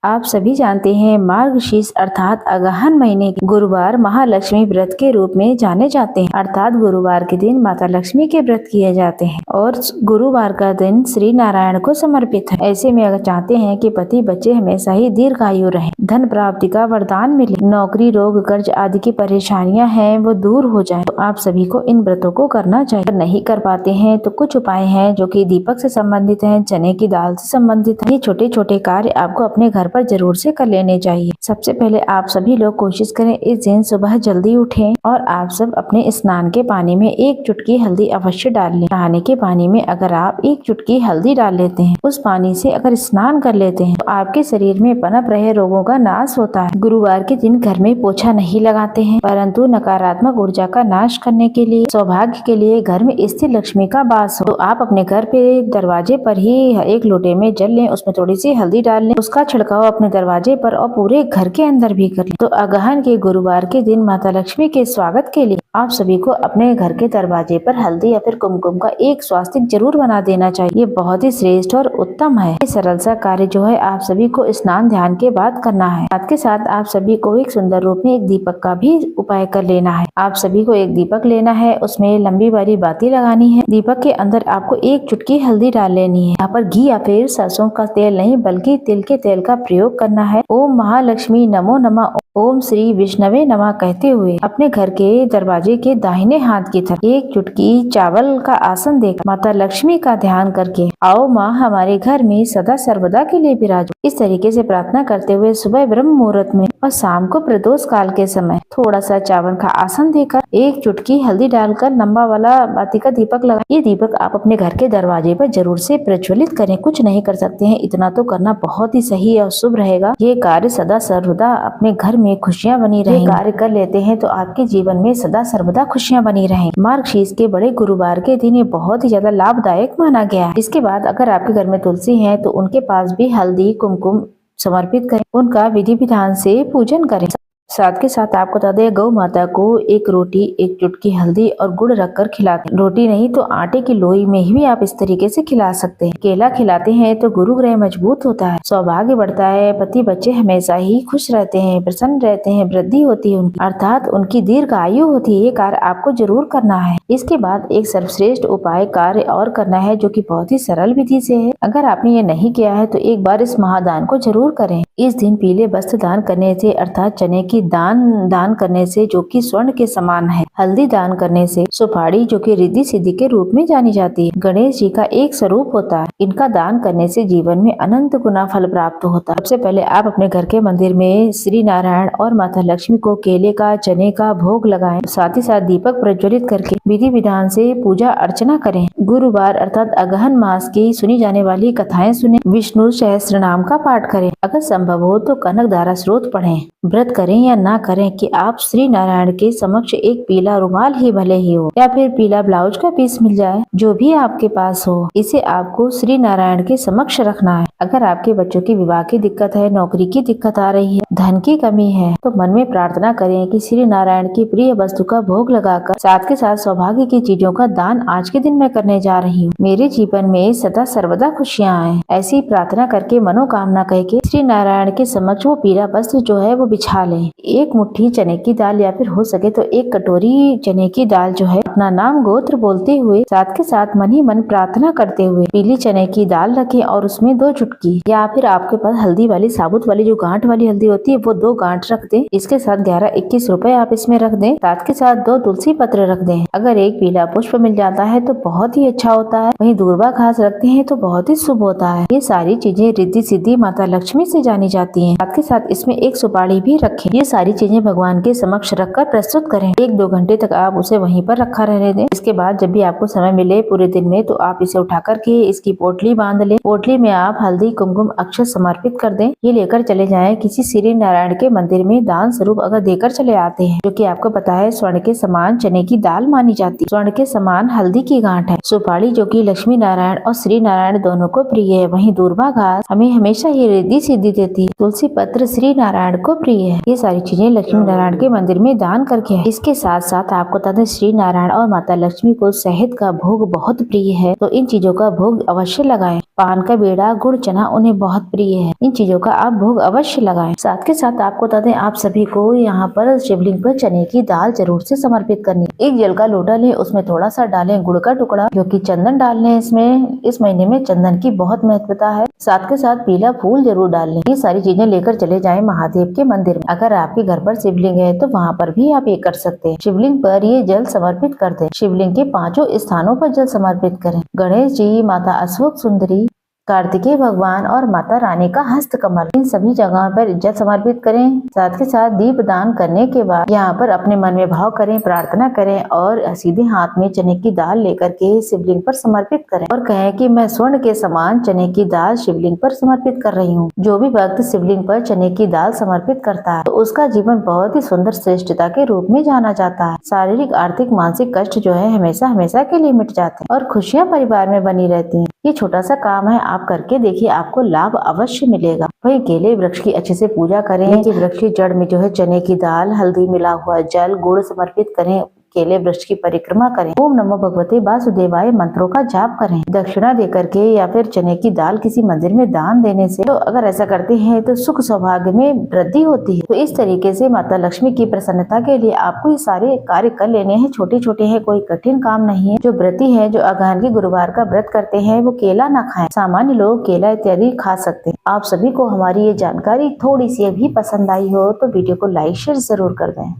आप सभी जानते हैं मार्गशीर्ष अर्थात अगहन महीने के गुरुवार महालक्ष्मी व्रत के रूप में जाने जाते हैं। अर्थात गुरुवार के दिन माता लक्ष्मी के व्रत किए जाते हैं और गुरुवार का दिन श्री नारायण को समर्पित है। ऐसे में अगर चाहते हैं कि पति बच्चे हमेशा ही दीर्घायु रहें, धन प्राप्ति का वरदान मिले, नौकरी रोग कर्ज आदि की परेशानियां हैं वो दूर हो जाए, तो आप सभी को इन व्रतों को करना चाहिए। अगर नहीं कर पाते हैं तो कुछ उपाय हैं जो कि दीपक से संबंधित हैं, चने की दाल से संबंधित है। ये छोटे छोटे कार्य आपको अपने घर पर जरूर से कर लेने चाहिए। सबसे पहले आप सभी लोग कोशिश करें इस दिन सुबह जल्दी उठें और आप सब अपने स्नान के पानी में 1 चुटकी हल्दी अवश्य डाल लें। नहाने के पानी में अगर आप 1 चुटकी हल्दी डाल लेते हैं, उस पानी से अगर स्नान कर लेते हैं तो आपके शरीर में पनप रहे रोगों का नाश होता है। गुरुवार के दिन घर में पोछा नहीं लगाते हैं, परंतु नकारात्मक ऊर्जा का नाश करने के लिए, सौभाग्य के लिए, घर में स्थिर लक्ष्मी का वास हो, तो आप अपने घर पे दरवाजे पर ही 1 लोटे में जल लें, उसमें थोड़ी सी हल्दी डाल लें, उसका छिड़काव अपने दरवाजे पर और पूरे घर के अंदर भी कर लें। तो अगहन के गुरुवार के दिन माता लक्ष्मी के स्वागत के लिए आप सभी को अपने घर के दरवाजे पर हल्दी या फिर कुमकुम का एक स्वास्तिक जरूर बना देना चाहिए। ये बहुत ही श्रेष्ठ और उत्तम है। ये सरल सा कार्य जो है आप सभी को स्नान ध्यान के बाद करना है। साथ के साथ आप सभी को एक सुंदर रूप में एक दीपक का भी उपाय कर लेना है। आप सभी को एक दीपक लेना है, उसमें लंबी वाली बाती लगानी है। दीपक के अंदर आपको 1 चुटकी हल्दी डाल लेनी है। यहाँ पर घी या फिर सरसों का तेल नहीं बल्कि तिल के तेल का प्रयोग करना है। ओम महालक्ष्मी नमो नमः, ओम श्री विष्णवे नमः कहते हुए अपने घर के दरवाजे के दाहिने हाथ की तरफ 1 चुटकी चावल का आसन देकर माता लक्ष्मी का ध्यान करके आओ माँ हमारे घर में सदा सर्वदा के लिए विराजो, इस तरीके से प्रार्थना करते हुए सुबह ब्रह्म मुहूर्त में और शाम को प्रदोष काल के समय थोड़ा सा चावल का आसन देकर 1 चुटकी हल्दी डालकर लंबा वाला बाती का दीपक लगाएं। ये दीपक आप अपने घर के दरवाजे पर जरूर से प्रज्वलित करें। कुछ नहीं कर सकते हैं, इतना तो करना बहुत ही सही और शुभ रहेगा। ये कार्य सदा सर्वदा अपने घर में खुशियां बनी रहेंगी। कार्य कर लेते हैं तो आपके जीवन में सदा सर्वदा खुशियां बनी रहेंगी। मार्गशीर्ष के बड़े गुरुवार के दिन ये बहुत ही ज्यादा लाभदायक माना गया है। इसके बाद अगर आपके घर में तुलसी है तो उनके पास भी हल्दी कुमकुम समर्पित करें, उनका विधि विधान से पूजन करें। साथ के साथ आपको बता दें गौ माता को 1 रोटी 1 चुटकी हल्दी और गुड़ रखकर खिलाते हैं। रोटी नहीं तो आटे की लोई में ही आप इस तरीके से खिला सकते हैं। केला खिलाते हैं तो गुरु ग्रह मजबूत होता है, सौभाग्य बढ़ता है, पति बच्चे हमेशा ही खुश रहते हैं, प्रसन्न रहते हैं, वृद्धि होती है उनकी, अर्थात उनकी दीर्घ आयु होती है। ये कार्य आपको जरूर करना है। इसके बाद एक सर्वश्रेष्ठ उपाय कार्य और करना है जो कि बहुत ही सरल विधि से है। अगर आपने ये नहीं किया है तो एक बार इस महादान को जरूर करें। इस दिन पीले वस्त्र दान करने से अर्थात चने की दान करने से जो कि स्वर्ण के समान है, हल्दी दान करने से सुपारी जो कि रिद्धि सिद्धि के रूप में जानी जाती है, गणेश जी का एक स्वरूप होता है, इनका दान करने से जीवन में अनंत गुना फल प्राप्त होता है। सबसे पहले आप अपने घर के मंदिर में श्री नारायण और माता लक्ष्मी को केले का चने का भोग लगाएं। साथ ही साथ दीपक प्रज्वलित करके विधि विधान से पूजा अर्चना करें। गुरुवार अर्थात अगहन मास की सुनी जाने वाली कथाएं सुने, विष्णु सहस्त्र नाम का पाठ करें, अगर संभव हो तो कनक धारा स्रोत पढ़ें। व्रत करें या ना करें कि आप श्री नारायण के समक्ष एक पीला रुमाल ही भले ही हो या फिर पीला ब्लाउज का पीस मिल जाए, जो भी आपके पास हो, इसे आपको श्री नारायण के समक्ष रखना है। अगर आपके बच्चों की विवाह की दिक्कत है, नौकरी की दिक्कत आ रही है, धन की कमी है, तो मन में प्रार्थना करें कि श्री नारायण की प्रिय वस्तु का भोग लगाकर साथ के साथ सौभाग्य की चीजों का दान आज के दिन मैं करने जा रही हूँ। मेरे जीवन में सदा सर्वदा खुशियाँ आए। ऐसी प्रार्थना करके मनोकामना कह के श्री नारायण के समक्ष वो पीला वस्त्र जो है वो बिछा लें। 1 मुट्ठी चने की दाल या फिर हो सके तो 1 कटोरी चने की दाल जो है अपना नाम गोत्र बोलते हुए साथ के साथ मन ही मन प्रार्थना करते हुए पीली चने की दाल रखें और उसमें 2 चुटकी या फिर आपके पास हल्दी वाली साबुत वाली जो गांठ वाली हल्दी होती है वो 2 गांठ रख दें। इसके साथ 11-21 रुपए आप इसमें रख दें। साथ के साथ 2 तुलसी पत्र रख दें। अगर 1 पीला पुष्प मिल जाता है तो बहुत ही अच्छा होता है। वहीं दूर्वा घास रखते हैं तो बहुत ही शुभ होता है। ये सारी चीजें रिद्धि सिद्धि माता लक्ष्मी से जानी जाती है। साथ के साथ इसमें 1 सुपारी भी रखें। ये सारी चीजें भगवान के समक्ष रखकर प्रस्तुत करें। 1-2 घंटे तक आप उसे वहीं पर रखा रहने दें। इसके बाद जब भी आपको समय मिले पूरे दिन में तो आप इसे उठा करके इसकी पोटली बांध लें। पोटली में आप हल्दी कुमकुम अक्षत समर्पित कर दें। ये लेकर चले जाएं किसी श्री नारायण के मंदिर में दान स्वरूप अगर देकर चले आते हैं, जो कि आपको पता है स्वर्ण के समान चने की दाल मानी जाती है, स्वर्ण के समान हल्दी की गांठ है, सुपारी जो कि लक्ष्मी नारायण और श्री नारायण दोनों को प्रिय है, वहीं दूर्वा घास हमें हमेशा ही रिद्धि सिद्धि देती है, तुलसी पत्र श्री नारायण को प्रिय है। ये सारी सारी चीजें लक्ष्मी नारायण के मंदिर में दान करके आए। इसके साथ साथ आपको बता दें श्री नारायण और माता लक्ष्मी को शहद का भोग बहुत प्रिय है, तो इन चीजों का भोग अवश्य लगाएं। पान का बेड़ा, गुड़, चना उन्हें बहुत प्रिय है, इन चीजों का आप भोग अवश्य लगाएं। साथ के साथ आपको बता दें आप सभी को यहाँ पर शिवलिंग पर चने की दाल जरूर से समर्पित करनी। एक जल का लोटा लें, उसमें थोड़ा सा डालें गुड़ का टुकड़ा, जो कि चंदन डाल लें। इसमें इस महीने में चंदन की बहुत महत्वता है। साथ के साथ पीला फूल जरूर डाल लें। ये सारी चीजें लेकर चले जाएं महादेव के मंदिर में। अगर आपके घर पर शिवलिंग है तो वहाँ पर भी आप ये कर सकते हैं। शिवलिंग पर ये जल समर्पित कर दें। शिवलिंग के 5 स्थानों पर जल समर्पित करें। गणेश जी, माता अशोक सुंदरी, कार्तिकेय भगवान और माता रानी का हस्त कमल, इन सभी जगहों पर जल समर्पित करें। साथ के साथ दीप दान करने के बाद यहाँ पर अपने मन में भाव करें, प्रार्थना करें और सीधे हाथ में चने की दाल लेकर के शिवलिंग पर समर्पित करें और कहें कि मैं स्वर्ण के समान चने की दाल शिवलिंग पर समर्पित कर रही हूँ। जो भी भक्त शिवलिंग पर चने की दाल समर्पित करता है तो उसका जीवन बहुत ही सुंदर श्रेष्ठता के रूप में जाना जाता है। शारीरिक, आर्थिक, मानसिक कष्ट जो है हमेशा हमेशा के लिए मिट जाते हैं और खुशियाँ परिवार में बनी रहती है। ये छोटा सा काम है, आप करके देखिए, आपको लाभ अवश्य मिलेगा। वहीं केले वृक्ष की अच्छे से पूजा करें। कि वृक्ष की जड़ में जो है चने की दाल, हल्दी मिला हुआ जल, गुड़ समर्पित करें। केले वृक्ष की परिक्रमा करें। ओम नमो भगवते वासुदेवाय मंत्रों का जाप करें। दक्षिणा दे करके या फिर चने की दाल किसी मंदिर में दान देने से, तो अगर ऐसा करते हैं तो सुख सौभाग्य में वृद्धि होती है। तो इस तरीके से माता लक्ष्मी की प्रसन्नता के लिए आपको ये सारे कार्य कर लेने हैं। छोटे छोटे हैं, कोई कठिन काम नहीं है। जो व्रती है, जो अगहन के गुरुवार का व्रत करते हैं, वो केला ना खाएं। सामान्य लोग केला इत्यादि खा सकते हैं। आप सभी को हमारी ये जानकारी थोड़ी सी भी पसंद आई हो तो वीडियो को लाइक शेयर जरूर कर दें।